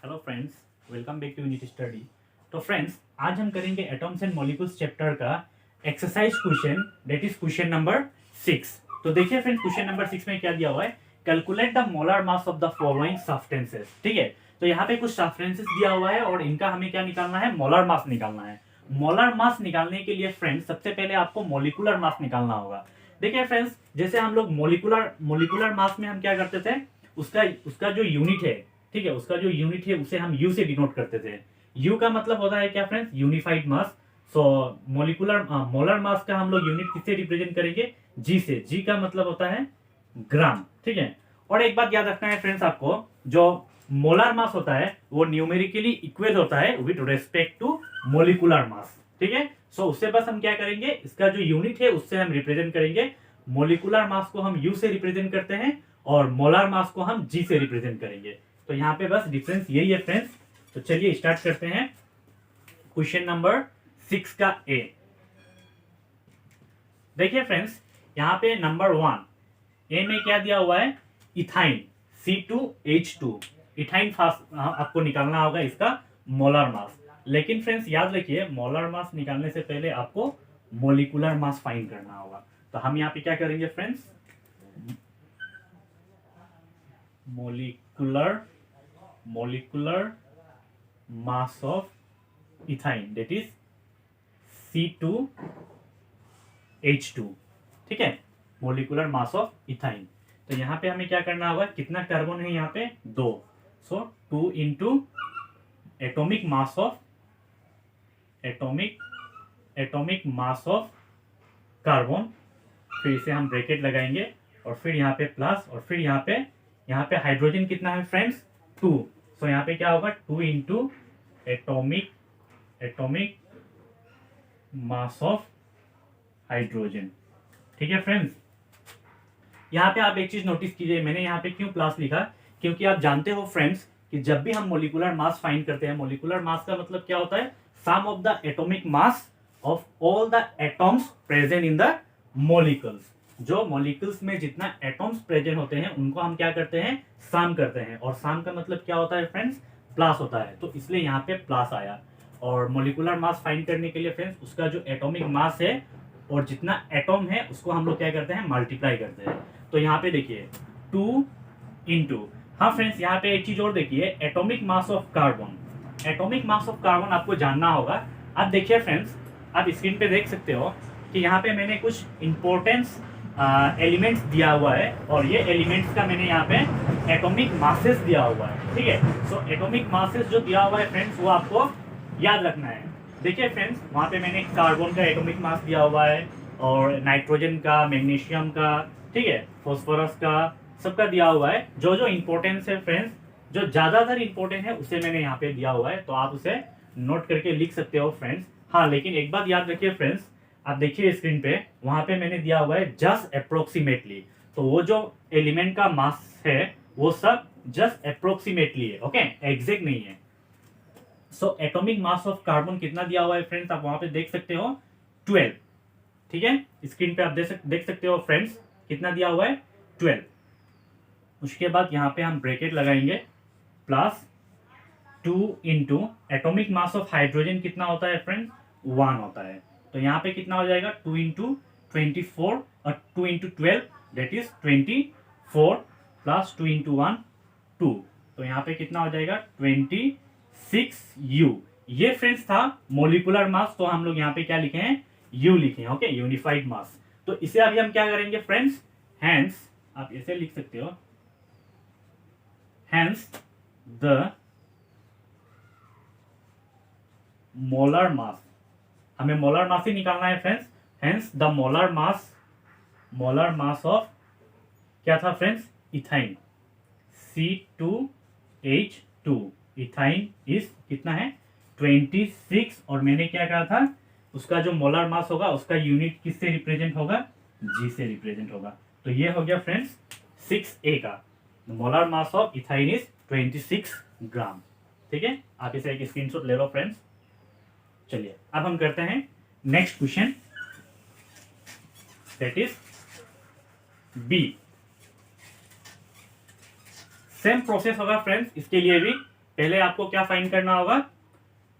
Hello friends, welcome back to unit study. तो friends, आज हम करेंगे एटॉम्स एंड मॉलिक्यूल्स चैप्टर का exercise question, that is question number 6। तो देखिए फ्रेंड्स, क्वेश्चन नंबर 6 में क्या दिया हुआ है, calculate the molar mass of the following substances. ठीक है, तो यहाँ पे कुछ सब्सटेंसेस दिया हुआ है और इनका हमें क्या निकालना है, मोलर मास निकालना है। मोलर मास निकालने के लिए फ्रेंड्स सबसे पहले आपको मोलिकुलर मास निकालना होगा। देखिए फ्रेंड्स, जैसे हम लोग मोलिकुलर मोलिकुलर मास में हम क्या करते थे, उसका उसका जो यूनिट है, ठीक है, उसका जो यूनिट है उसे हम यू से डिनोट करते थे। यू का मतलब होता है क्या फ्रेंड्स, यूनिफाइड मास। सो मोलिकुलर मोलर मास का हम लोग यूनिट किससे रिप्रेजेंट करेंगे, जी से। जी का मतलब होता है ग्राम। ठीक है, और एक बात याद रखना है फ्रेंड्स, आपको जो मोलर मास होता है वो न्यूमेरिकली इक्वेट होता है with respect to molecular mass. ठीक है, सो उससे बस हम क्या करेंगे, इसका जो यूनिट है उससे हम रिप्रेजेंट करेंगे। मोलिकुलर मास को हम यू से रिप्रेजेंट करते हैं और मोलर मास को हम जी से रिप्रेजेंट करेंगे। तो यहाँ पे बस डिफरेंस यही है फ्रेंड्स। तो चलिए स्टार्ट करते हैं क्वेश्चन नंबर 6 का ए। देखिए फ्रेंड्स, यहाँ पे नंबर 1 ए में क्या दिया हुआ है, इथाइन C2H2। इथाइन आपको निकालना होगा इसका मोलर मास। लेकिन फ्रेंड्स याद रखिए, मोलर मास निकालने से पहले आपको मोलिकुलर मास फाइंड करना होगा। तो हम यहाँ पे क्या करेंगे friends, molecular molecular mass of ethyne, that is C2H2। ठीक है, मोलिकुलर मास ऑफ इथाइन। तो यहां पे हमें क्या करना होगा, कितना कार्बन है यहाँ पे, 2। सो 2 into atomic mass of atomic mass of carbon, फिर इसे हम ब्रैकेट लगाएंगे और फिर यहाँ पे प्लस, और फिर यहाँ पे हाइड्रोजन कितना है फ्रेंड्स, 2। सो यहाँ पे क्या होगा, 2 into atomic mass of hydrogen. ठीक है फ्रेंड्स, यहाँ पे आप एक चीज नोटिस कीजिए, मैंने यहाँ पे क्यों प्लस लिखा, क्योंकि आप जानते हो फ्रेंड्स कि जब भी हम मोलिकुलर मास फाइंड करते हैं, मोलिकुलर मास का मतलब क्या होता है, sum of the atomic mass of all the atoms present in the molecules. जो मोलिकुल्स में जितना एटॉम्स प्रेजेंट होते हैं उनको हम क्या करते हैं, सम करते हैं, और सम का मतलब क्या होता है फ्रेंड्स, प्लस होता है। तो इसलिए यहाँ पे प्लस आया। और मोलिकुलर मास फाइंड करने के लिए फ्रेंड्स उसका जो एटॉमिक मास है और जितना एटॉम है उसको हम लोग क्या करते हैं, मल्टीप्लाई करते हैं। तो यहाँ पे देखिए 2 इंटू, हाँ फ्रेंड्स यहाँ पे एक चीज और देखिए, atomic mass of carbon. Atomic mass of carbon आपको जानना होगा। अब देखिए फ्रेंड्स, आप स्क्रीन पे देख सकते हो कि यहाँ पे मैंने कुछ इंपॉर्टेंस एलिमेंट्स दिया हुआ है, और ये एलिमेंट्स का मैंने यहाँ पे एटॉमिक मासेस दिया हुआ है। ठीक है, सो एटॉमिक मासेस जो दिया हुआ है फ्रेंड्स वो आपको याद रखना है। देखिए फ्रेंड्स, वहाँ पे मैंने कार्बन का एटॉमिक मास दिया हुआ है, और नाइट्रोजन का, मैग्नीशियम का, ठीक है, फॉस्फोरस का, सबका दिया हुआ है। जो जो इंपॉर्टेंस है फ्रेंड्स, जो ज्यादातर इंपॉर्टेंट है उसे मैंने यहाँ पे दिया हुआ है, तो आप उसे नोट करके लिख सकते हो फ्रेंड्स। हाँ, लेकिन एक बात याद रखिए फ्रेंड्स, आप देखिए स्क्रीन पे, वहां पे मैंने दिया हुआ है जस्ट अप्रोक्सीमेटली। तो वो जो एलिमेंट का मास है वो सब जस्ट अप्रोक्सीमेटली है, ओके, एग्जैक्ट नहीं है। So atomic mass of carbon कितना दिया हुआ है फ्रेंड्स, आप वहां पे देख सकते हो 12। ठीक है, स्क्रीन पे आप देख सकते हो फ्रेंड्स कितना दिया हुआ है, 12। उसके बाद यहाँ पे हम ब्रैकेट लगाएंगे, plus 2 into atomic mass of hydrogen कितना होता है फ्रेंड्स, 1 होता है। तो यहाँ पे कितना हो जाएगा, 2 इंटू 24 और 2 into 12, that is 24, plus 2 into 1 2। तो यहाँ पे कितना हो जाएगा, 26U। ये फ्रेंड्स था मोलिकुलर मास, तो हम लोग यहाँ पे क्या लिखे हैं, U लिखे हैं, ओके, यूनिफाइड मास। तो इसे अभी हम क्या करेंगे फ्रेंड्स, हैंस, आप ऐसे लिख सकते हो, हैंस द मोलर मास, हमें मोलर मास ही निकालना है friends. Hence the molar mass of क्या था friends, ethyne C2H2। Ethyne is कितना है, 26, और मैंने क्या कहा था, उसका जो मोलर मास होगा उसका यूनिट किससे रिप्रेजेंट होगा, जी से रिप्रेजेंट होगा। तो ये हो गया फ्रेंड्स 6A का, molar mass of ethyne is 26 ग्राम। ठीक है, आप इसे एक स्क्रीनशॉट ले लो फ्रेंड्स। चलिए अब हम करते हैं next question, that is B. Same process होगा फ्रेंड्स इसके लिए भी, पहले आपको क्या फाइंड करना होगा,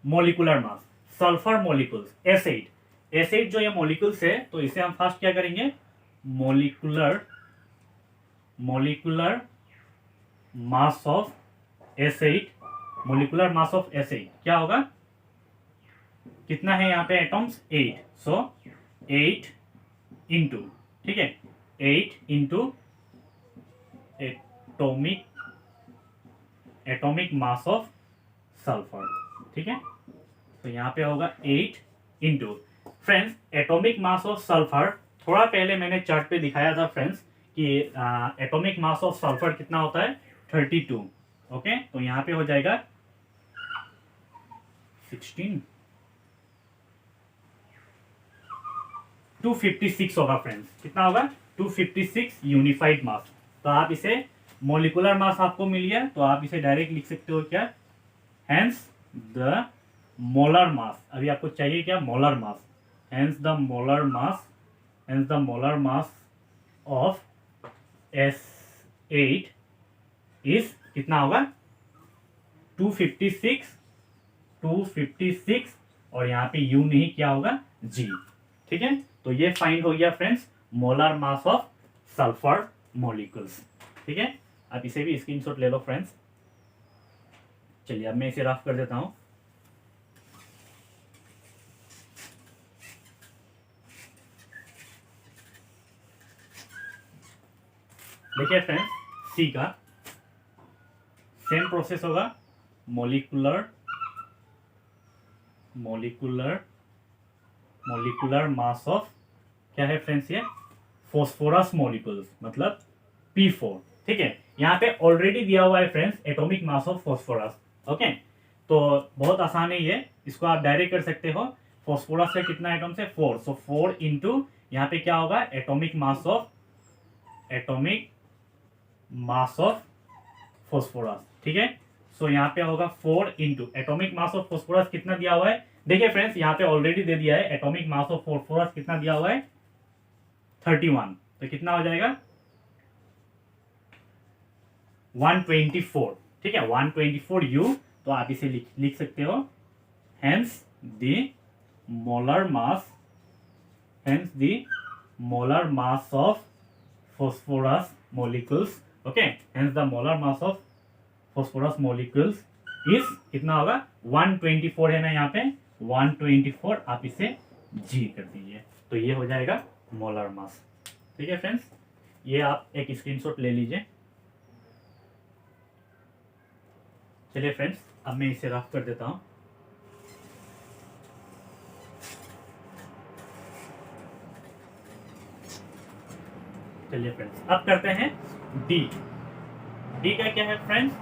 molecular mass, sulphur molecules, acid. Acid जो ये मोलिकुल्स है, तो इसे हम फर्स्ट क्या करेंगे, molecular mass of acid. Molecular mass of acid क्या होगा, कितना है यहाँ पे एटॉम्स, 8, सो 8 इंटू, ठीक है, 8 into atomic mass of sulphur, ठीक है। तो यहाँ पे होगा 8 into, friends atomic mass of sulphur थोड़ा पहले मैंने चार्ट पे दिखाया था फ्रेंड्स कि एटॉमिक मास ऑफ सल्फर कितना होता है, 32। ओके, तो यहाँ पे हो जाएगा 16, 256 होगा फ्रेंड्स, कितना होगा, 256 यूनिफाइड मास। तो आप इसे मोलिकुलर मास आपको मिल गया, तो आप इसे डायरेक्ट लिख सकते हो क्या, हेंस द मोलर मास। अभी आपको चाहिए क्या, molar mass, hence the molar mass of S8 is कितना होगा, 256 और यहाँ पे U नहीं, क्या होगा, G, ठीक है। तो ये फाइंड हो गया friends molar mass of sulphur molecules, ठीक है। आप इसे भी स्क्रीनशॉट ले लो फ्रेंड्स। चलिए अब मैं इसे रफ कर देता हूं। देखिए फ्रेंड्स, सी का सेम प्रोसेस होगा, मोलिकुलर मास ऑफ, क्या है फ्रेंड्स ये, फॉस्फोरस मॉलिक्यूल्स, मतलब P4, ठीक है। यहाँ पे ऑलरेडी दिया हुआ है friends atomic mass of phosphorus. Okay, तो बहुत आसान है ये, इसको आप डायरेक्ट कर सकते हो। फॉस्फोरस से कितना एटॉम्स है, 4, सो 4 इंटू यहाँ पे क्या होगा, एटॉमिक मास ऑफ फॉस्फोरस, ठीक है। सो यहाँ पे होगा 4 into atomic mass of phosphorus कितना दिया हुआ है, देखिए फ्रेंड्स यहाँ पे ऑलरेडी दे दिया है एटॉमिक मास ऑफ फॉस्फोरस कितना दिया हुआ है, 31, तो कितना हो जाएगा 124, ठीक है, 124 U। तो आप इसे लिख सकते हो, hence the molar mass of phosphorus molecules, okay, hence the molar mass of phosphorus molecules is कितना होगा, 124 है ना यहाँ पे, 124, आप इसे G कर दीजिए, तो ये हो जाएगा मोलर मास, ठीक है फ्रेंड्स। ये आप एक स्क्रीनशॉट ले लीजिए। चलिए फ्रेंड्स, अब मैं इसे रफ कर देता हूं। चलिए फ्रेंड्स, अब करते हैं डी का क्या है फ्रेंड्स,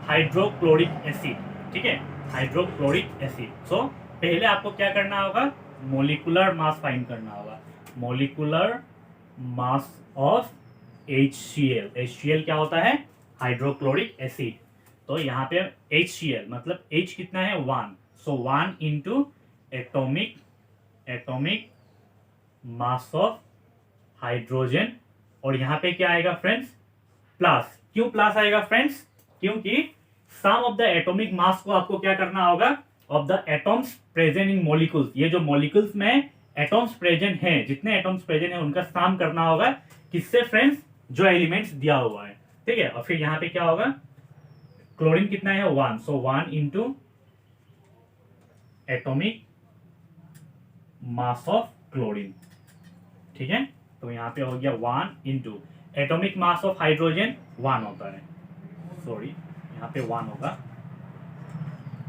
हाइड्रोक्लोरिक एसिड, ठीक है, हाइड्रोक्लोरिक एसिड। सो पहले आपको क्या करना होगा, मोलिकुलर मास फाइंड करना होगा, मोलिकुलर मास ऑफ HCl क्या होता है, हाइड्रोक्लोरिक एसिड। तो यहाँ पे HCl मतलब H कितना है, 1, सो 1 into atomic mass of hydrogen, और यहाँ पे क्या आएगा फ्रेंड्स, प्लस। क्यों प्लस आएगा फ्रेंड्स, क्योंकि सम ऑफ द एटॉमिक मास को आपको क्या करना होगा, of the atoms present in molecules, ये जो मॉलिक्यूल्स में एटॉम्स प्रेजेंट हैं, जितने एटॉम्स प्रेजेंट हैं उनका सम करना होगा, किससे फ्रेंड्स, जो एलिमेंट्स दिया हुआ है, ठीक है। और फिर यहाँ पे क्या होगा, क्लोरीन कितना है, 1, सो 1 into atomic mass of chlorine, ठीक है। तो यहाँ पे हो गया 1 into atomic mass of hydrogen 1 होता है, सॉरी यहाँ पे 1 होगा,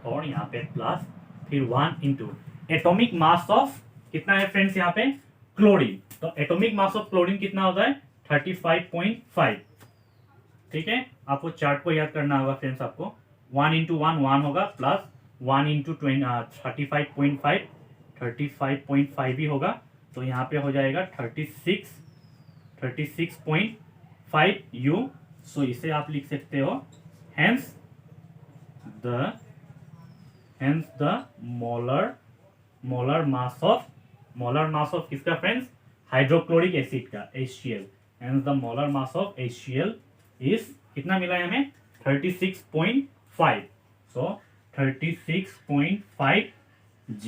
और यहाँ पे प्लस, फिर 1 इंटू एटॉमिक मास ऑफ कितना है फ्रेंड्स यहाँ पे, क्लोरीन। तो एटॉमिक मास ऑफ क्लोरीन कितना होता है, 35.5, ठीक है। आपको चार्ट को याद करना होगा फ्रेंड्स, आपको 1 इंटू 1 होगा, प्लस 1 इंटू 35.5 भी होगा, तो यहाँ पे हो जाएगा 36.5 U। सो इसे आप लिख सकते हो, hence the molar mass of किसका फ्रेंड्स, हाइड्रोक्लोरिक एसिड का, HCl, hence the molar mass of HCl is कितना मिला है हमें, 36.5। सो 36.5 G।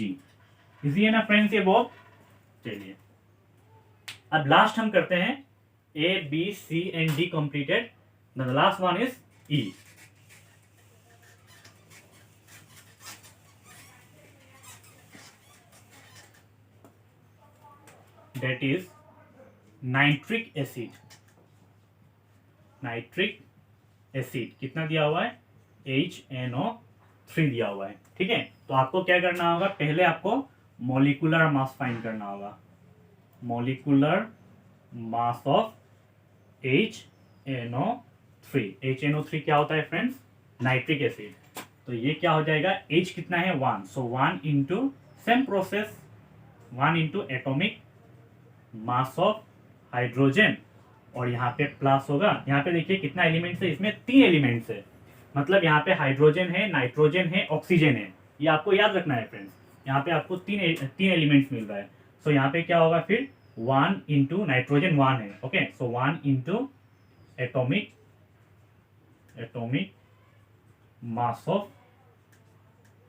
इजी है ना फ्रेंड्स ये बहुत। चलिए अब लास्ट हम करते हैं A, B, C and D completed. Then the last one is E. That is nitric acid. Nitric acid कितना दिया हुआ है, HNO3 दिया हुआ है। ठीक है, तो आपको क्या करना होगा, पहले आपको मॉलिक्यूलर मास फाइंड करना होगा। Molecular mass of HNO3। HNO3 क्या होता है फ्रेंड्स, नाइट्रिक एसिड। तो ये क्या हो जाएगा, H कितना है 1, सो 1 into same process 1 into atomic mass of hydrogen, और यहाँ पे प्लस होगा। यहाँ पे देखिए कितना एलिमेंट्स है, इसमें 3 एलिमेंट्स है, मतलब यहाँ पे हाइड्रोजन है, नाइट्रोजन है, ऑक्सीजन है। ये आपको याद रखना है फ्रेंड्स, यहाँ पे आपको तीन एलिमेंट्स मिल रहा है। सो यहाँ पे क्या होगा फिर 1 इंटू नाइट्रोजन 1 है, okay, so 1 into atomic mass of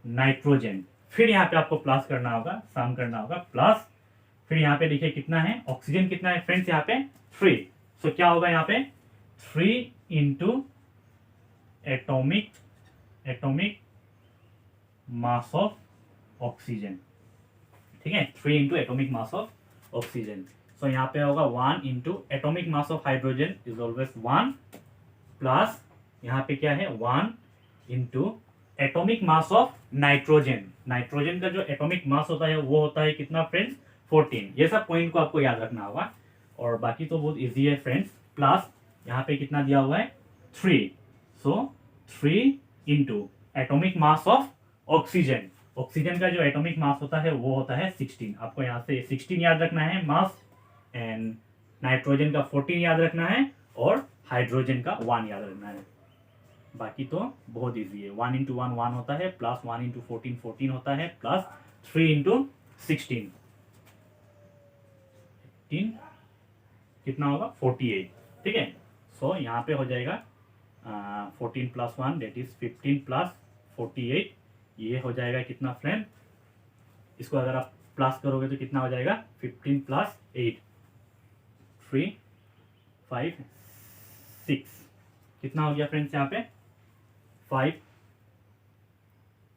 nitrogen. फिर यहाँ पे आपको प्लस करना होगा, सम करना होगा, प्लस फिर यहाँ पे देखिए कितना है, ऑक्सीजन कितना है फ्रेंड्स, यहाँ पे 3। सो क्या होगा यहाँ पे 3 into atomic mass of oxygen. ठीक है, 3 into atomic mass of oxygen. So यहाँ पे होगा 1 into atomic mass of hydrogen is always 1, plus यहाँ पे क्या है 1 into atomic mass of nitrogen. Nitrogen का जो एटोमिक मास होता है वो होता है कितना फ्रेंड्स, 14। ये सब पॉइंट को आपको याद रखना होगा, और बाकी तो बहुत इजी है फ्रेंड्स। प्लस यहाँ पे कितना दिया हुआ है 3, सो 3 into atomic mass of oxygen. Oxygen का जो एटॉमिक मास होता है वो होता है 16। आपको यहाँ से 16 याद रखना है मास, एंड नाइट्रोजन का 14 याद रखना है, और हाइड्रोजन का 1 याद रखना है। बाकी तो बहुत इजी है। 1 इंटू 1 1 होता है, प्लस 1 इंटू 14 14 होता है, प्लस 3 इंटू 16 कितना होगा 48। ठीक है, सो यहाँ पे हो जाएगा 14 प्लस 1 डेट इज 15 प्लस 48। ये हो जाएगा कितना फ्रेंड, इसको अगर आप प्लस करोगे तो कितना हो जाएगा 15 प्लस 8 3 5 6 कितना हो गया फ्रेंड्स, यहाँ पे 5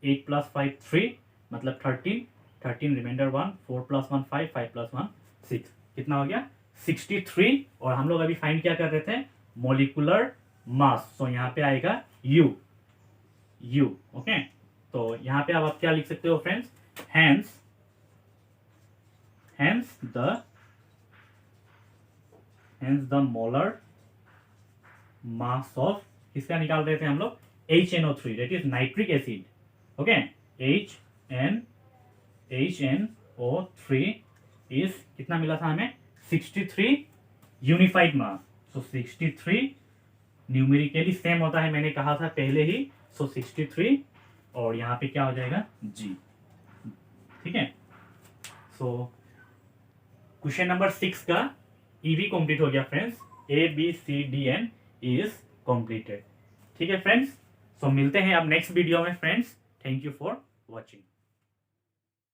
8 प्लस 5 3 मतलब 13 रिमाइंडर 1 4 प्लस 1 5 5 प्लस 1 6 कितना हो गया 63। और हम लोग अभी फाइंड क्या कर रहे थे, मॉलिक्यूलर मास। सो यहाँ पे आएगा U ओके। तो यहाँ पे अब आप क्या लिख सकते हो friends, hence the molar mass of, किसका निकाल रहे थे हम लोग, HNO3 that is nitric acid. Okay, HNO3 is कितना मिला था हमें 63 यूनिफाइड मास। सो 63 न्यूमेरिकली सेम होता है, मैंने कहा था पहले ही। सो 63 और यहाँ पे क्या हो जाएगा G। ठीक है, सो क्वेश्चन नंबर 6 का EV कंप्लीट हो गया फ्रेंड्स। ABCDN is completed. ठीक है फ्रेंड्स, सो मिलते हैं अब नेक्स्ट वीडियो में friends. Thank you for watching.